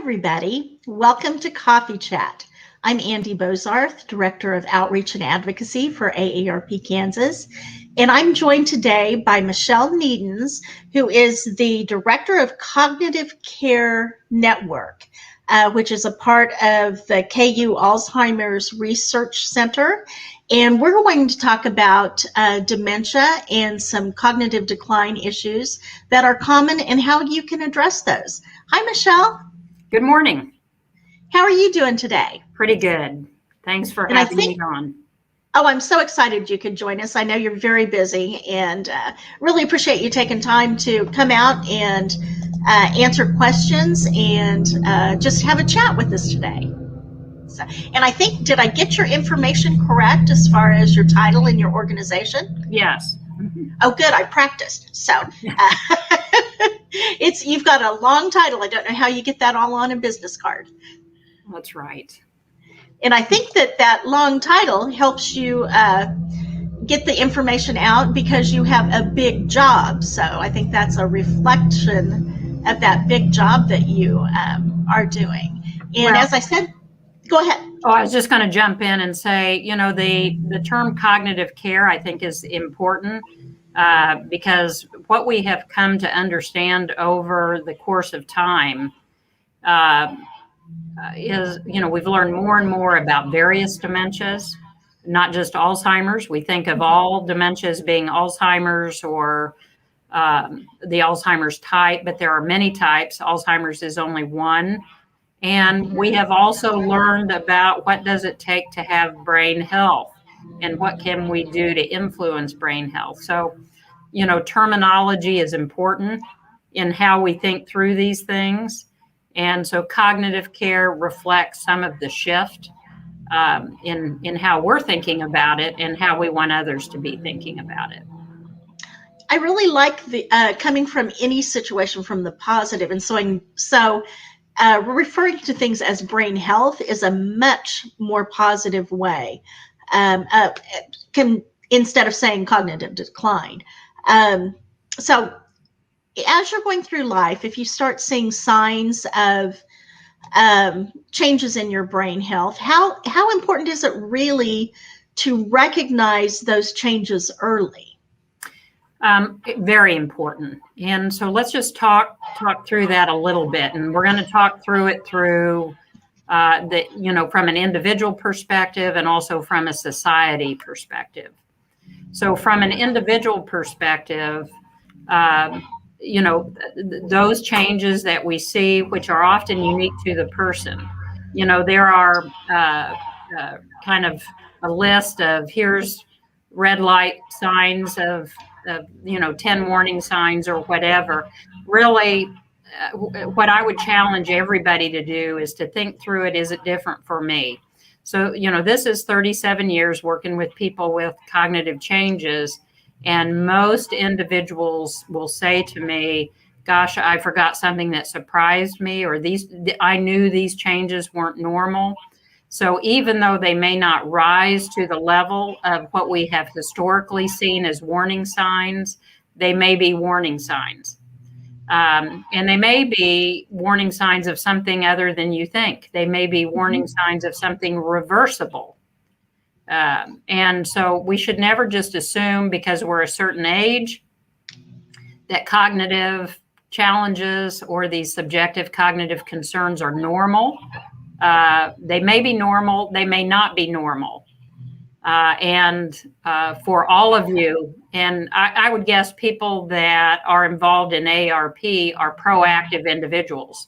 everybody. Welcome to Coffee Chat. I'm Andy Bozarth, Director of Outreach and Advocacy for AARP Kansas, and I'm joined today by Michelle Niedens, who is the Director of Cognitive Care Network, which is a part of the KU Alzheimer's Research Center. And we're going to talk about dementia and some cognitive decline issues that are common and how you can address those. Hi, Michelle. Good morning. How are you doing today? Pretty good. Thanks for having me on. Oh, I'm so excited you could join us. I know you're very busy and really appreciate you taking time to come out and answer questions and just have a chat with us today. So, and I think, did I get your information correct as far as your title and your organization? Yes. Oh, good. I practiced. So you've got a long title. I don't know how you get that all on a business card. That's right. And I think that long title helps you get the information out because you have a big job. So I think that's a reflection of that big job that you are doing. And as I said, go ahead. Oh, I was just going to jump in and say, the term cognitive care, I think, is important because what we have come to understand over the course of time is, we've learned more and more about various dementias, not just Alzheimer's. We think of all dementias being Alzheimer's or the Alzheimer's type, but there are many types. Alzheimer's is only one. And we have also learned about what does it take to have brain health and what can we do to influence brain health. So, terminology is important in how we think through these things. And so cognitive care reflects some of the shift in how we're thinking about it and how we want others to be thinking about it. I really like the coming from any situation from the positive. And so referring to things as brain health is a much more positive way instead of saying cognitive decline. So as you're going through life, if you start seeing signs of changes in your brain health, how important is it really to recognize those changes early? Very important. And so let's just talk through that a little bit. And we're going to talk through it through from an individual perspective and also from a society perspective. So from an individual perspective, those changes that we see, which are often unique to the person, there are kind of a list of here's red light signs of 10 warning signs or whatever. Really, what I would challenge everybody to do is to think through it. Is it different for me? So, this is 37 years working with people with cognitive changes. And most individuals will say to me, gosh, I forgot something that surprised me, or I knew these changes weren't normal. So even though they may not rise to the level of what we have historically seen as warning signs, they may be warning signs. And they may be warning signs of something other than you think. They may be warning signs of something reversible. And so we should never just assume because we're a certain age that cognitive challenges or these subjective cognitive concerns are normal. They may be normal, they may not be normal. And for all of you, and I would guess people that are involved in AARP are proactive individuals.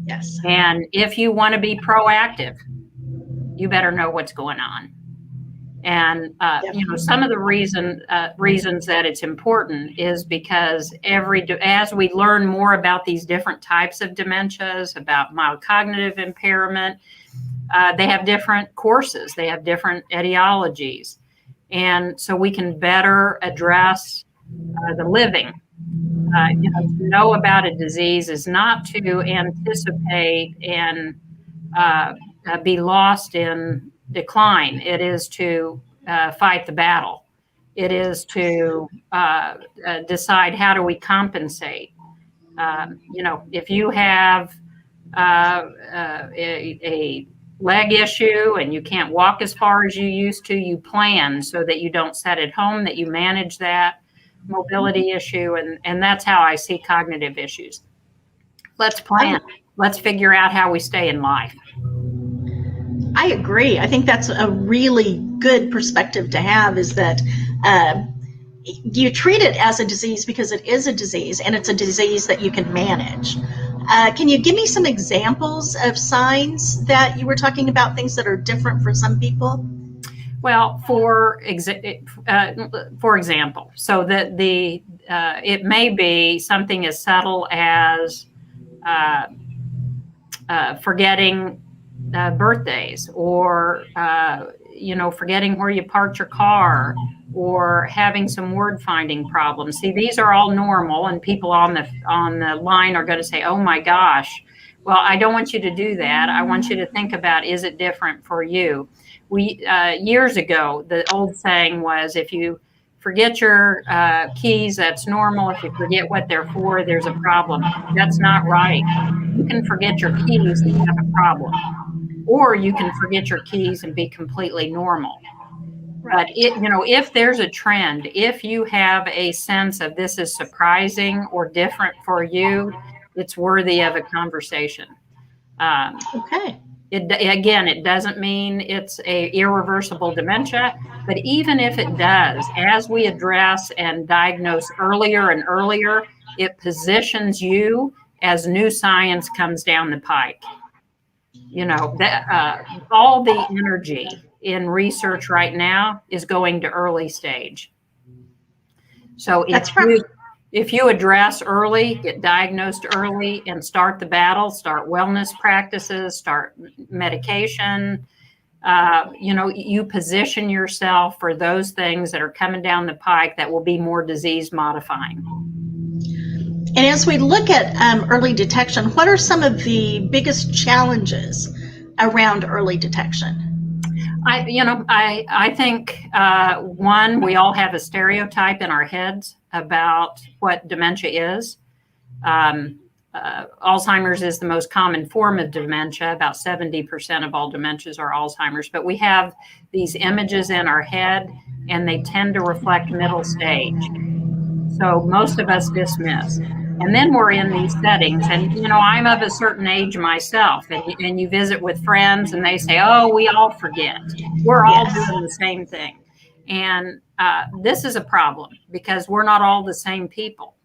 Yes. And if you want to be proactive, you better know what's going on. And, some of the reasons that it's important is because as we learn more about these different types of dementias, about mild cognitive impairment, they have different courses, they have different etiologies. And so we can better address the living. To know about a disease is not to anticipate and be lost in decline. It is to fight the battle. It is to decide how do we compensate. If you have a leg issue and you can't walk as far as you used to, you plan so that you don't set it home, that you manage that mobility issue. And that's how I see cognitive issues. Let's plan. Let's figure out how we stay in life. I agree. I think that's a really good perspective to have, is that you treat it as a disease because it is a disease, and it's a disease that you can manage. Can you give me some examples of signs that you were talking about, things that are different for some people? Well, for example, so that it may be something as subtle as forgetting birthdays, or forgetting where you parked your car, or having some word finding problems. See, these are all normal, and people on the line are going to say, "Oh my gosh." Well, I don't want you to do that. I want you to think about, is it different for you? Years ago, the old saying was, if you forget your keys, that's normal. If you forget what they're for, there's a problem. That's not right. You can forget your keys and have a problem, or you can forget your keys and be completely normal. But if there's a trend, if you have a sense of this is surprising or different for you, it's worthy of a conversation. Okay. It doesn't mean it's a irreversible dementia, but even if it does, as we address and diagnose earlier and earlier, it positions you as new science comes down the pike. All the energy in research right now is going to early stage. So if you address early, get diagnosed early, and start the battle, start wellness practices, start medication, you position yourself for those things that are coming down the pike that will be more disease modifying. And as we look at early detection, what are some of the biggest challenges around early detection? I think one, we all have a stereotype in our heads about what dementia is. Alzheimer's is the most common form of dementia. About 70% of all dementias are Alzheimer's, but we have these images in our head, and they tend to reflect middle stage. So most of us dismiss. And then we're in these settings, and I'm of a certain age myself, and you visit with friends and they say, "Oh, we all forget. We're all doing the same thing." And this is a problem because we're not all the same people.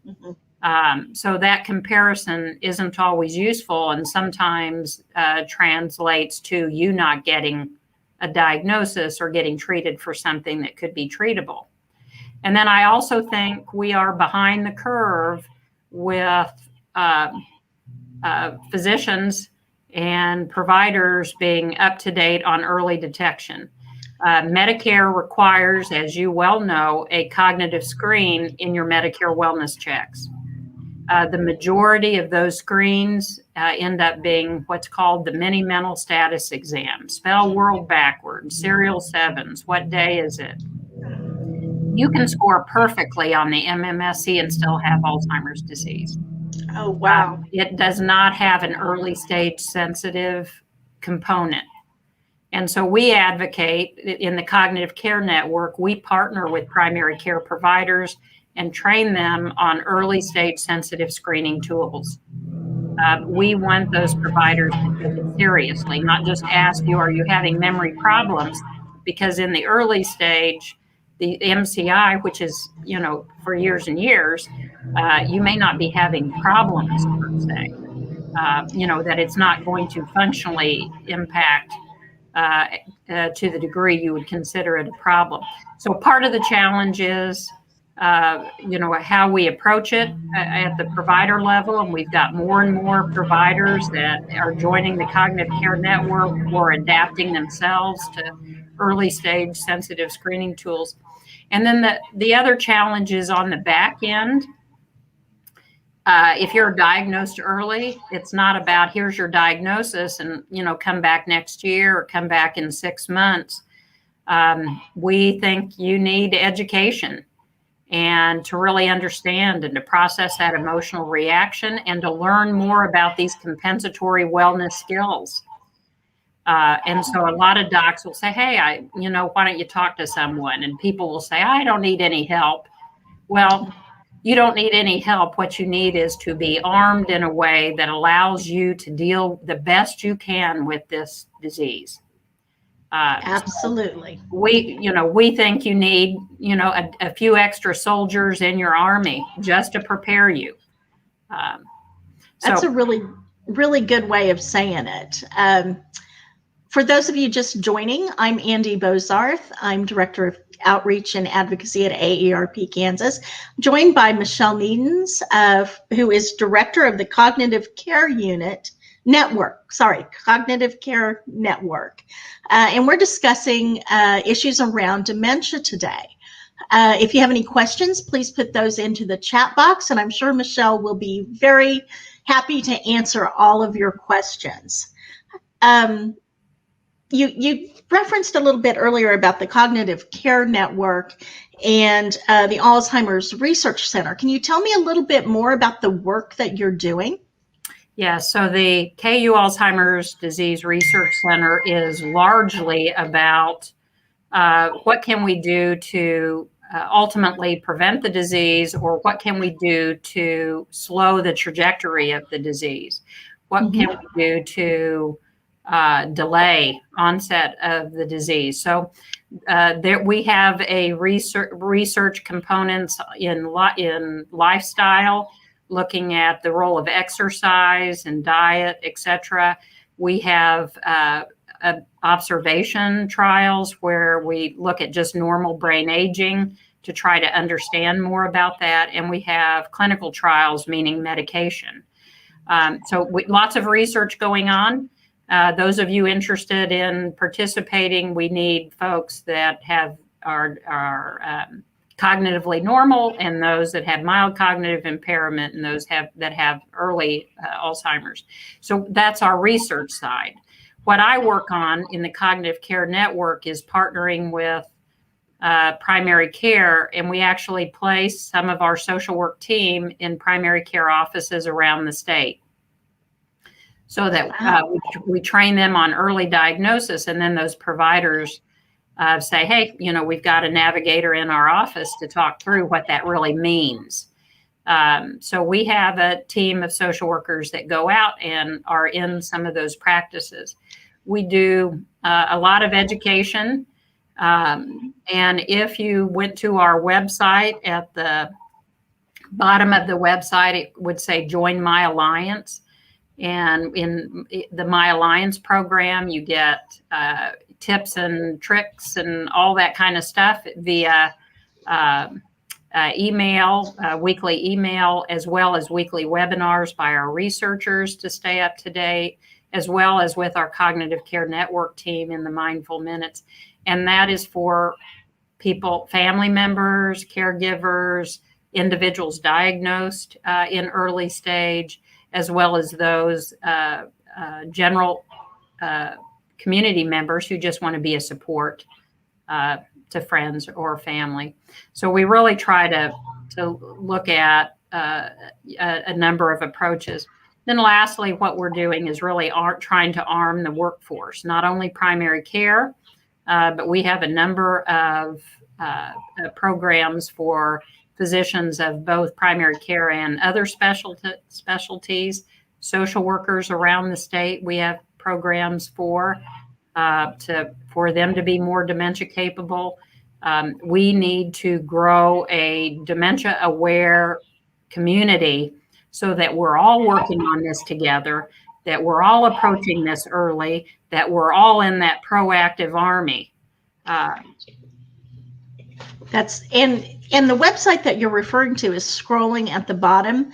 Mm-hmm. So that comparison isn't always useful, and sometimes translates to you not getting a diagnosis or getting treated for something that could be treatable. And then I also think we are behind the curve with physicians and providers being up to date on early detection. Medicare requires, as you well know, a cognitive screen in your Medicare wellness checks. The majority of those screens end up being what's called the mini mental status exam. Spell world backwards, serial sevens, what day is it? You can score perfectly on the MMSE and still have Alzheimer's disease. Oh, wow. It does not have an early stage sensitive component. And so we advocate in the Cognitive Care Network, we partner with primary care providers and train them on early stage sensitive screening tools. We want those providers to take it seriously, not just ask you, are you having memory problems? Because in the early stage, the MCI, which is, for years and years, you may not be having problems per se, that it's not going to functionally impact to the degree you would consider it a problem. So part of the challenge is, how we approach it at the provider level. And we've got more and more providers that are joining the Cognitive Care Network or adapting themselves to early stage sensitive screening tools. And then the other challenge is on the back end. If you're diagnosed early, it's not about here's your diagnosis and, come back next year or come back in 6 months. We think you need education. and to really understand and to process that emotional reaction and to learn more about these compensatory wellness skills. And so a lot of docs will say, hey, why don't you talk to someone? And people will say, I don't need any help. Well, you don't need any help. What you need is to be armed in a way that allows you to deal the best you can with this disease. Absolutely. So we think you need, a few extra soldiers in your army just to prepare you. That's a really, really good way of saying it. For those of you just joining, I'm Andy Bozarth. I'm Director of Outreach and Advocacy at AARP Kansas, joined by Michelle Niedens, who is Director of the Cognitive Care Cognitive Care Network. And we're discussing issues around dementia today. If you have any questions, please put those into the chat box, and I'm sure Michelle will be very happy to answer all of your questions. You referenced a little bit earlier about the Cognitive Care Network and the Alzheimer's Research Center. Can you tell me a little bit more about the work that you're doing? Yeah, so the KU Alzheimer's Disease Research Center is largely about what can we do to ultimately prevent the disease, or what can we do to slow the trajectory of the disease? What can we do to delay onset of the disease? So there we have a research components in lifestyle, looking at the role of exercise and diet, etc. We have observation trials where we look at just normal brain aging to try to understand more about that. And we have clinical trials, meaning medication. So lots of research going on. Those of you interested in participating, we need folks that are cognitively normal, and those that have mild cognitive impairment, and those that have early Alzheimer's. So that's our research side. What I work on in the Cognitive Care Network is partnering with primary care, and we actually place some of our social work team in primary care offices around the state, so that we train them on early diagnosis, and then those providers say, hey, we've got a navigator in our office to talk through what that really means. So we have a team of social workers that go out and are in some of those practices. We do a lot of education. And if you went to our website, at the bottom of the website, it would say Join My Alliance. And in the My Alliance program, you get tips and tricks and all that kind of stuff via email, weekly email, as well as weekly webinars by our researchers to stay up to date, as well as with our Cognitive Care Network team in the Mindful Minutes. And that is for people, family members, caregivers, individuals diagnosed in early stage, as well as those general community members who just want to be a support to friends or family. So we really try to look at a number of approaches. Then lastly, what we're doing is really trying to arm the workforce, not only primary care, but we have a number of programs for physicians of both primary care and other specialties, social workers around the state. We have programs for them to be more dementia capable. We need to grow a dementia aware community so that we're all working on this together, that we're all approaching this early, that we're all in that proactive army. And the website that you're referring to is scrolling at the bottom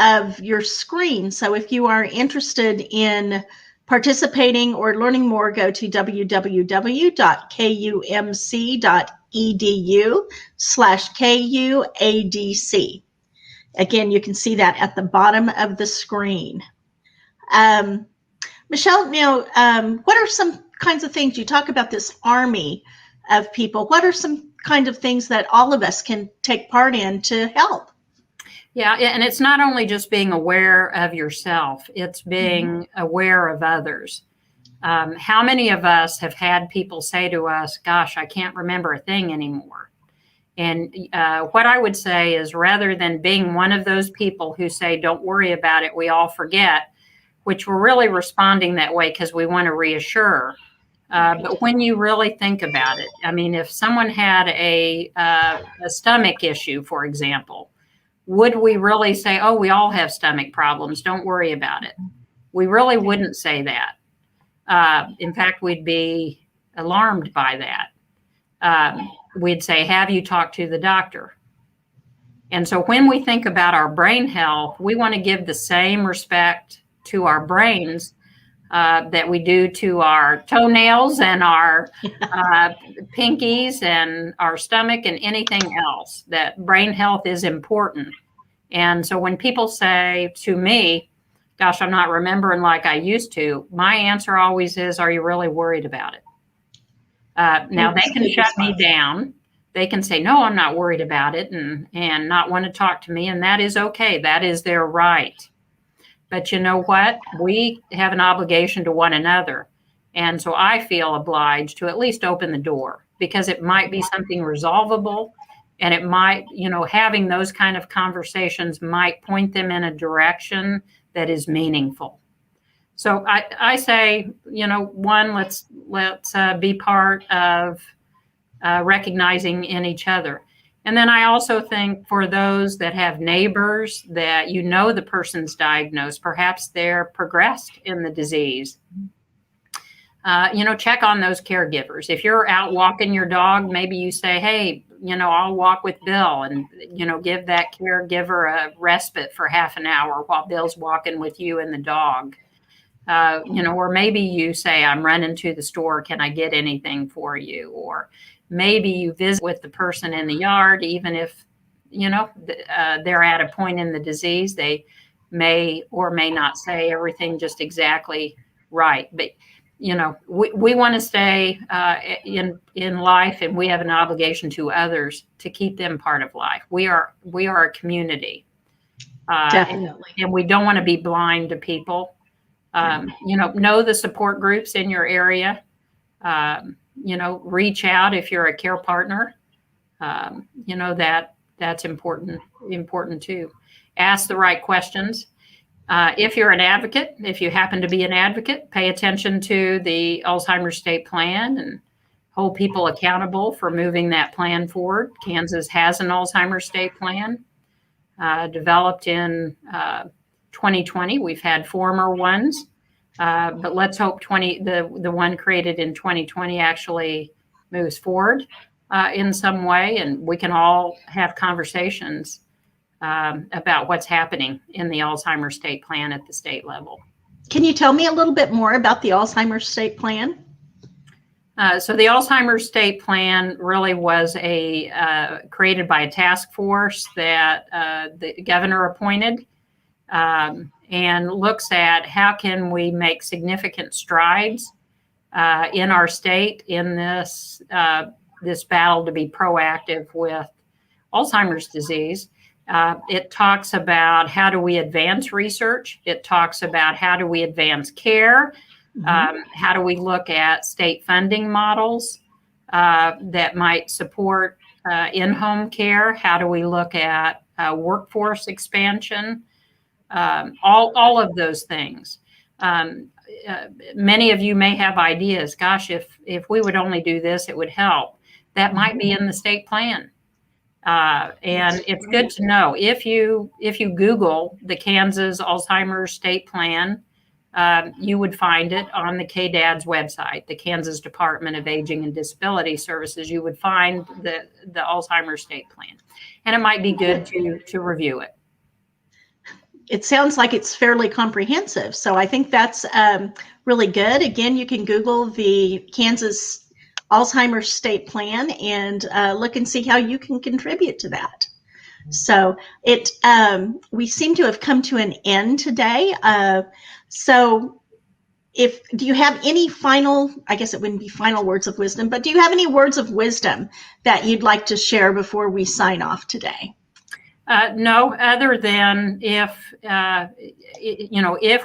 of your screen. So if you are interested in participating or learning more, go to www.kumc.edu/KUADC. Again, you can see that at the bottom of the screen. Michelle, now, what are some kinds of things, you talk about this army of people, what are some kind of things that all of us can take part in to help. Yeah, and it's not only just being aware of yourself, it's being aware of others. How many of us have had people say to us, gosh, I can't remember a thing anymore? And what I would say is, rather than being one of those people who say, don't worry about it, we all forget, which we're really responding that way because we want to reassure. But when you really think about it, I mean, if someone had a stomach issue, for example, would we really say, oh, we all have stomach problems, don't worry about it? We really wouldn't say that. In fact, we'd be alarmed by that. We'd say, have you talked to the doctor? And so when we think about our brain health, we want to give the same respect to our brains that we do to our toenails and our pinkies and our stomach and anything else. That brain health is important. And so when people say to me, gosh, I'm not remembering like I used to, my answer always is, are you really worried about it? Now they can shut me down. They can say, no, I'm not worried about it, and not want to talk to me. And that is okay. That is their right. But you know what? We have an obligation to one another. And so I feel obliged to at least open the door, because it might be something resolvable, and it might, having those kind of conversations might point them in a direction that is meaningful. So I say, one, let's be part of recognizing in each other. And then I also think for those that have neighbors that the person's diagnosed, perhaps they're progressed in the disease, check on those caregivers. If you're out walking your dog, maybe you say, hey, I'll walk with Bill, and, give that caregiver a respite for half an hour while Bill's walking with you and the dog. Or maybe you say, I'm running to the store. Can I get anything for you? Or maybe you visit with the person in the yard, even if, they're at a point in the disease. They may or may not say everything just exactly right. But, we want to stay in life, and we have an obligation to others to keep them part of life. We are a community. Definitely. And we don't want to be blind to people. Know the support groups in your area. Reach out if you're a care partner. That's important too. Ask the right questions. If you're an advocate, if you happen to be an advocate, pay attention to the Alzheimer's State Plan and hold people accountable for moving that plan forward. Kansas has an Alzheimer's State Plan developed in 2020. We've had former ones, but let's hope the one created in 2020 actually moves forward in some way, and we can all have conversations about what's happening in the Alzheimer's State Plan at the state level. Can you tell me a little bit more about the Alzheimer's State Plan? So the Alzheimer's State Plan really was created by a task force that the governor appointed, and looks at how can we make significant strides in our state in this battle to be proactive with Alzheimer's disease. It talks about how do we advance research. It talks about how do we advance care. How do we look at state funding models that might support in-home care? How do we look at workforce expansion? All of those things. Many of you may have ideas. Gosh, if we would only do this, it would help. That might be in the state plan. And it's good to know. If you Google the Kansas Alzheimer's State Plan, you would find it on the KDAD's website, the Kansas Department of Aging and Disability Services. You would find the Alzheimer's State Plan, and it might be good to review it. It sounds like it's fairly comprehensive, so I think that's really good. Again, you can Google the Kansas Alzheimer's State Plan and look and see how you can contribute to that. So we seem to have come to an end today. So do you have any final, I guess it wouldn't be final words of wisdom, but do you have any words of wisdom that you'd like to share before we sign off today? No, other than if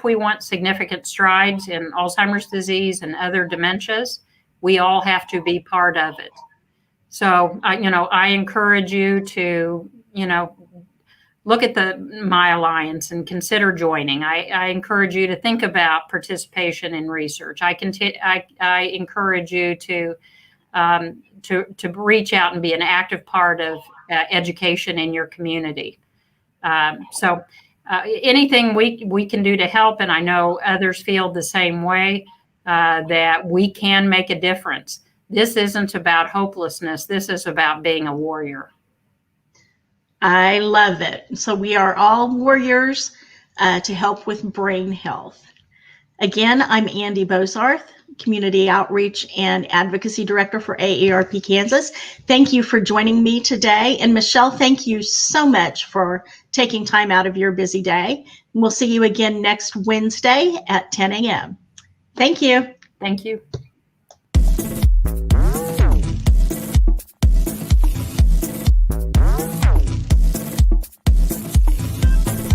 we want significant strides in Alzheimer's disease and other dementias, we all have to be part of it. So, I encourage you to, look at my alliance and consider joining. I encourage you to think about participation in research. I encourage you to reach out and be an active part of education in your community. So anything we can do to help, and I know others feel the same way, that we can make a difference. This isn't about hopelessness. This is about being a warrior. I love it. So we are all warriors to help with brain health. Again, I'm Andy Bozarth, Community Outreach and Advocacy Director for AARP Kansas. Thank you for joining me today. And Michelle, thank you so much for taking time out of your busy day. We'll see you again next Wednesday at 10 a.m. Thank you. Thank you.